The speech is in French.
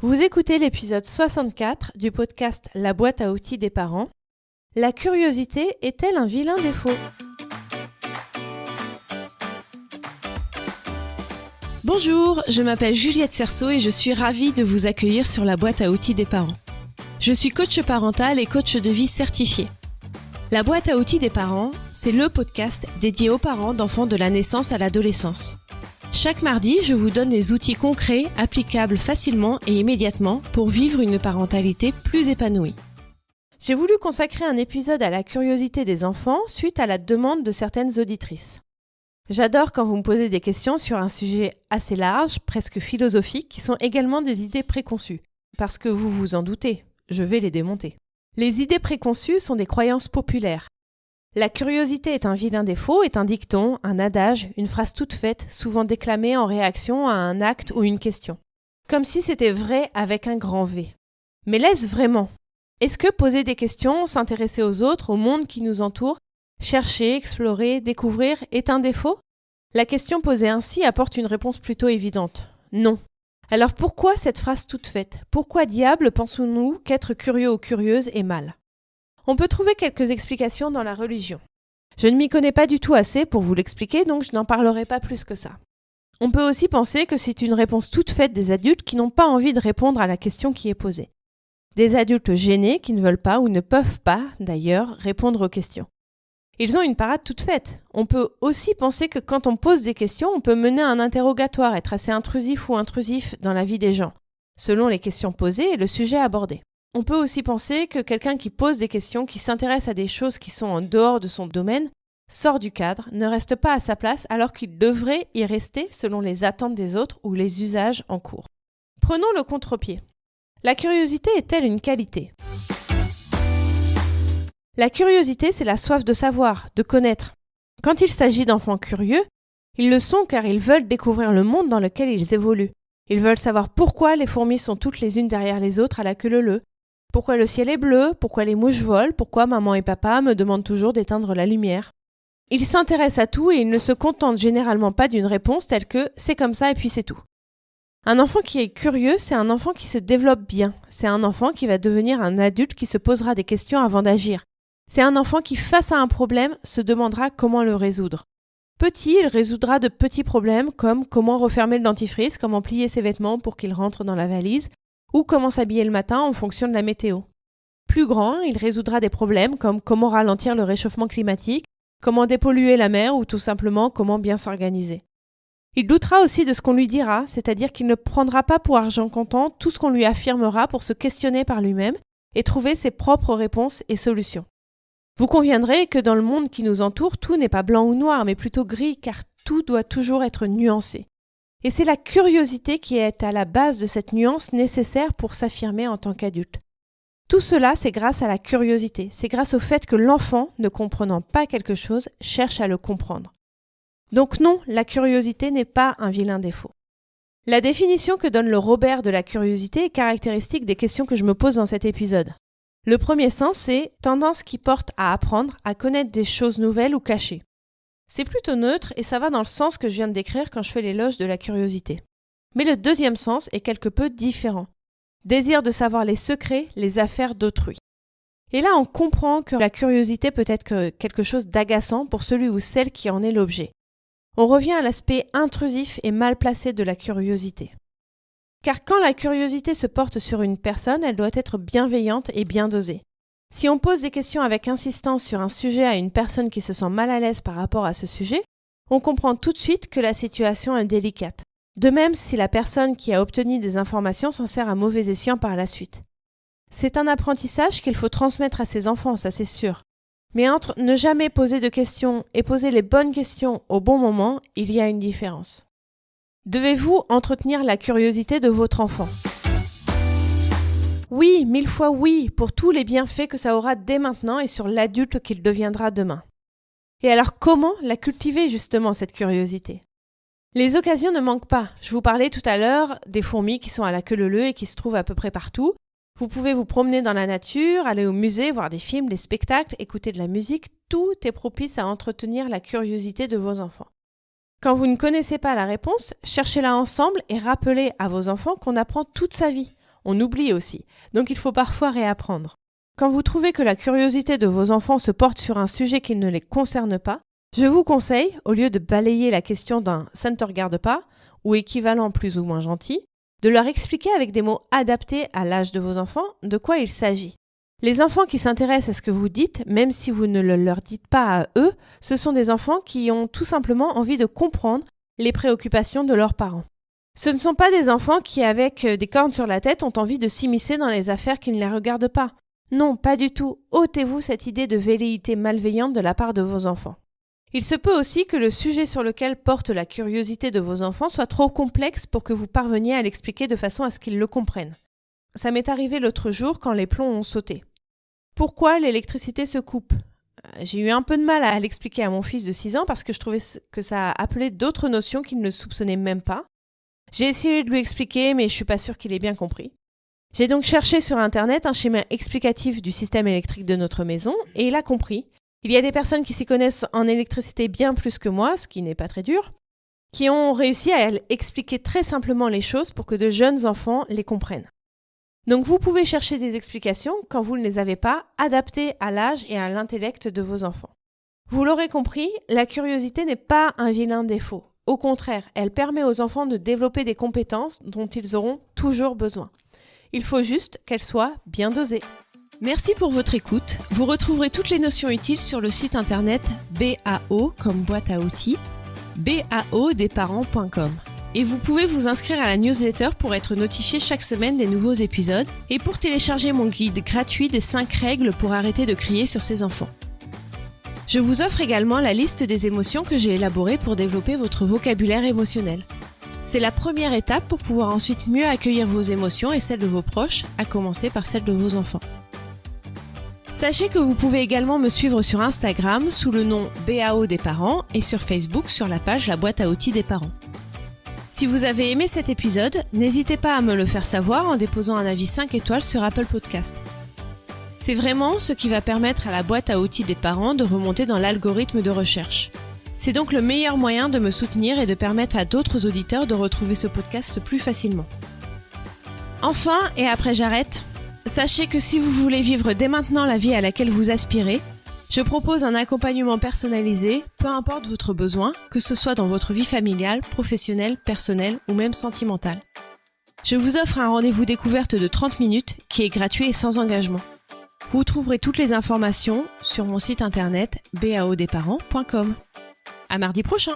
Vous écoutez l'épisode 64 du podcast La boîte à outils des parents. La curiosité est-elle un vilain défaut ? Bonjour, je m'appelle Juliette Cerceau et je suis ravie de vous accueillir sur la boîte à outils des parents. Je suis coach parental et coach de vie certifié. La boîte à outils des parents, c'est le podcast dédié aux parents d'enfants de la naissance à l'adolescence. Chaque mardi, je vous donne des outils concrets, applicables facilement et immédiatement pour vivre une parentalité plus épanouie. J'ai voulu consacrer un épisode à la curiosité des enfants suite à la demande de certaines auditrices. J'adore quand vous me posez des questions sur un sujet assez large, presque philosophique, qui sont également des idées préconçues. Parce que vous vous en doutez, je vais les démonter. Les idées préconçues sont des croyances populaires. La curiosité est un vilain défaut est un dicton, un adage, une phrase toute faite, souvent déclamée en réaction à un acte ou une question. Comme si c'était vrai avec un grand V. Mais l'est-ce vraiment ? Est-ce que poser des questions, s'intéresser aux autres, au monde qui nous entoure, chercher, explorer, découvrir est un défaut ? La question posée ainsi apporte une réponse plutôt évidente. Non. Alors pourquoi cette phrase toute faite ? Pourquoi diable pensons-nous qu'être curieux ou curieuse est mal ? On peut trouver quelques explications dans la religion. Je ne m'y connais pas du tout assez pour vous l'expliquer, donc je n'en parlerai pas plus que ça. On peut aussi penser que c'est une réponse toute faite des adultes qui n'ont pas envie de répondre à la question qui est posée. Des adultes gênés qui ne veulent pas ou ne peuvent pas, d'ailleurs, répondre aux questions. Ils ont une parade toute faite. On peut aussi penser que quand on pose des questions, on peut mener un interrogatoire, être assez intrusif ou intrusif dans la vie des gens, selon les questions posées et le sujet abordé. On peut aussi penser que quelqu'un qui pose des questions, qui s'intéresse à des choses qui sont en dehors de son domaine, sort du cadre, ne reste pas à sa place alors qu'il devrait y rester selon les attentes des autres ou les usages en cours. Prenons le contre-pied. La curiosité est-elle une qualité ? La curiosité, c'est la soif de savoir, de connaître. Quand il s'agit d'enfants curieux, ils le sont car ils veulent découvrir le monde dans lequel ils évoluent. Ils veulent savoir pourquoi les fourmis sont toutes les unes derrière les autres à la queue leu-leu. Pourquoi le ciel est bleu, pourquoi les mouches volent, pourquoi maman et papa me demandent toujours d'éteindre la lumière. Ils s'intéressent à tout et ils ne se contentent généralement pas d'une réponse telle que « c'est comme ça et puis c'est tout ». Un enfant qui est curieux, c'est un enfant qui se développe bien. C'est un enfant qui va devenir un adulte qui se posera des questions avant d'agir. C'est un enfant qui, face à un problème, se demandera comment le résoudre. Petit, il résoudra de petits problèmes comme comment refermer le dentifrice, comment plier ses vêtements pour qu'il rentre dans la valise, ou comment s'habiller le matin en fonction de la météo. Plus grand, il résoudra des problèmes comme comment ralentir le réchauffement climatique, comment dépolluer la mer ou tout simplement comment bien s'organiser. Il doutera aussi de ce qu'on lui dira, c'est-à-dire qu'il ne prendra pas pour argent comptant tout ce qu'on lui affirmera pour se questionner par lui-même et trouver ses propres réponses et solutions. Vous conviendrez que dans le monde qui nous entoure, tout n'est pas blanc ou noir, mais plutôt gris, car tout doit toujours être nuancé. Et c'est la curiosité qui est à la base de cette nuance nécessaire pour s'affirmer en tant qu'adulte. Tout cela, c'est grâce à la curiosité, c'est grâce au fait que l'enfant, ne comprenant pas quelque chose, cherche à le comprendre. Donc non, la curiosité n'est pas un vilain défaut. La définition que donne le Robert de la curiosité est caractéristique des questions que je me pose dans cet épisode. Le premier sens, c'est « tendance qui porte à apprendre, à connaître des choses nouvelles ou cachées ». C'est plutôt neutre et ça va dans le sens que je viens de décrire quand je fais l'éloge de la curiosité. Mais le deuxième sens est quelque peu différent. Désir de savoir les secrets, les affaires d'autrui. Et là, on comprend que la curiosité peut être quelque chose d'agaçant pour celui ou celle qui en est l'objet. On revient à l'aspect intrusif et mal placé de la curiosité. Car quand la curiosité se porte sur une personne, elle doit être bienveillante et bien dosée. Si on pose des questions avec insistance sur un sujet à une personne qui se sent mal à l'aise par rapport à ce sujet, on comprend tout de suite que la situation est délicate. De même si la personne qui a obtenu des informations s'en sert à mauvais escient par la suite. C'est un apprentissage qu'il faut transmettre à ses enfants, ça c'est sûr. Mais entre ne jamais poser de questions et poser les bonnes questions au bon moment, il y a une différence. Devez-vous entretenir la curiosité de votre enfant ? Oui, 1000 fois oui, pour tous les bienfaits que ça aura dès maintenant et sur l'adulte qu'il deviendra demain. Et alors comment la cultiver justement cette curiosité ? Les occasions ne manquent pas. Je vous parlais tout à l'heure des fourmis qui sont à la queue leu-leu et qui se trouvent à peu près partout. Vous pouvez vous promener dans la nature, aller au musée, voir des films, des spectacles, écouter de la musique. Tout est propice à entretenir la curiosité de vos enfants. Quand vous ne connaissez pas la réponse, cherchez-la ensemble et rappelez à vos enfants qu'on apprend toute sa vie. On oublie aussi, donc il faut parfois réapprendre. Quand vous trouvez que la curiosité de vos enfants se porte sur un sujet qui ne les concerne pas, je vous conseille, au lieu de balayer la question d'un « ça ne te regarde pas » ou équivalent plus ou moins gentil, de leur expliquer avec des mots adaptés à l'âge de vos enfants de quoi il s'agit. Les enfants qui s'intéressent à ce que vous dites, même si vous ne le leur dites pas à eux, ce sont des enfants qui ont tout simplement envie de comprendre les préoccupations de leurs parents. Ce ne sont pas des enfants qui, avec des cornes sur la tête, ont envie de s'immiscer dans les affaires qui ne les regardent pas. Non, pas du tout. Ôtez-vous cette idée de velléité malveillante de la part de vos enfants. Il se peut aussi que le sujet sur lequel porte la curiosité de vos enfants soit trop complexe pour que vous parveniez à l'expliquer de façon à ce qu'ils le comprennent. Ça m'est arrivé l'autre jour quand les plombs ont sauté. Pourquoi l'électricité se coupe ? J'ai eu un peu de mal à l'expliquer à mon fils de 6 ans parce que je trouvais que ça appelait d'autres notions qu'il ne soupçonnait même pas. J'ai essayé de lui expliquer, mais je suis pas sûre qu'il ait bien compris. J'ai donc cherché sur Internet un schéma explicatif du système électrique de notre maison et il a compris. Il y a des personnes qui s'y connaissent en électricité bien plus que moi, ce qui n'est pas très dur, qui ont réussi à expliquer très simplement les choses pour que de jeunes enfants les comprennent. Donc vous pouvez chercher des explications, quand vous ne les avez pas, adaptées à l'âge et à l'intellect de vos enfants. Vous l'aurez compris, la curiosité n'est pas un vilain défaut. Au contraire, elle permet aux enfants de développer des compétences dont ils auront toujours besoin. Il faut juste qu'elles soient bien dosées. Merci pour votre écoute. Vous retrouverez toutes les notions utiles sur le site internet BAO comme boîte à outils, baodesparents.com. Et vous pouvez vous inscrire à la newsletter pour être notifié chaque semaine des nouveaux épisodes et pour télécharger mon guide gratuit des 5 règles pour arrêter de crier sur ses enfants. Je vous offre également la liste des émotions que j'ai élaborées pour développer votre vocabulaire émotionnel. C'est la première étape pour pouvoir ensuite mieux accueillir vos émotions et celles de vos proches, à commencer par celles de vos enfants. Sachez que vous pouvez également me suivre sur Instagram sous le nom BAO des parents et sur Facebook sur la page La boîte à outils des parents. Si vous avez aimé cet épisode, n'hésitez pas à me le faire savoir en déposant un avis 5 étoiles sur Apple Podcast. C'est vraiment ce qui va permettre à la boîte à outils des parents de remonter dans l'algorithme de recherche. C'est donc le meilleur moyen de me soutenir et de permettre à d'autres auditeurs de retrouver ce podcast plus facilement. Enfin, et après j'arrête, sachez que si vous voulez vivre dès maintenant la vie à laquelle vous aspirez, je propose un accompagnement personnalisé, peu importe votre besoin, que ce soit dans votre vie familiale, professionnelle, personnelle ou même sentimentale. Je vous offre un rendez-vous découverte de 30 minutes qui est gratuit et sans engagement. Vous trouverez toutes les informations sur mon site internet baodesparents.com. À mardi prochain!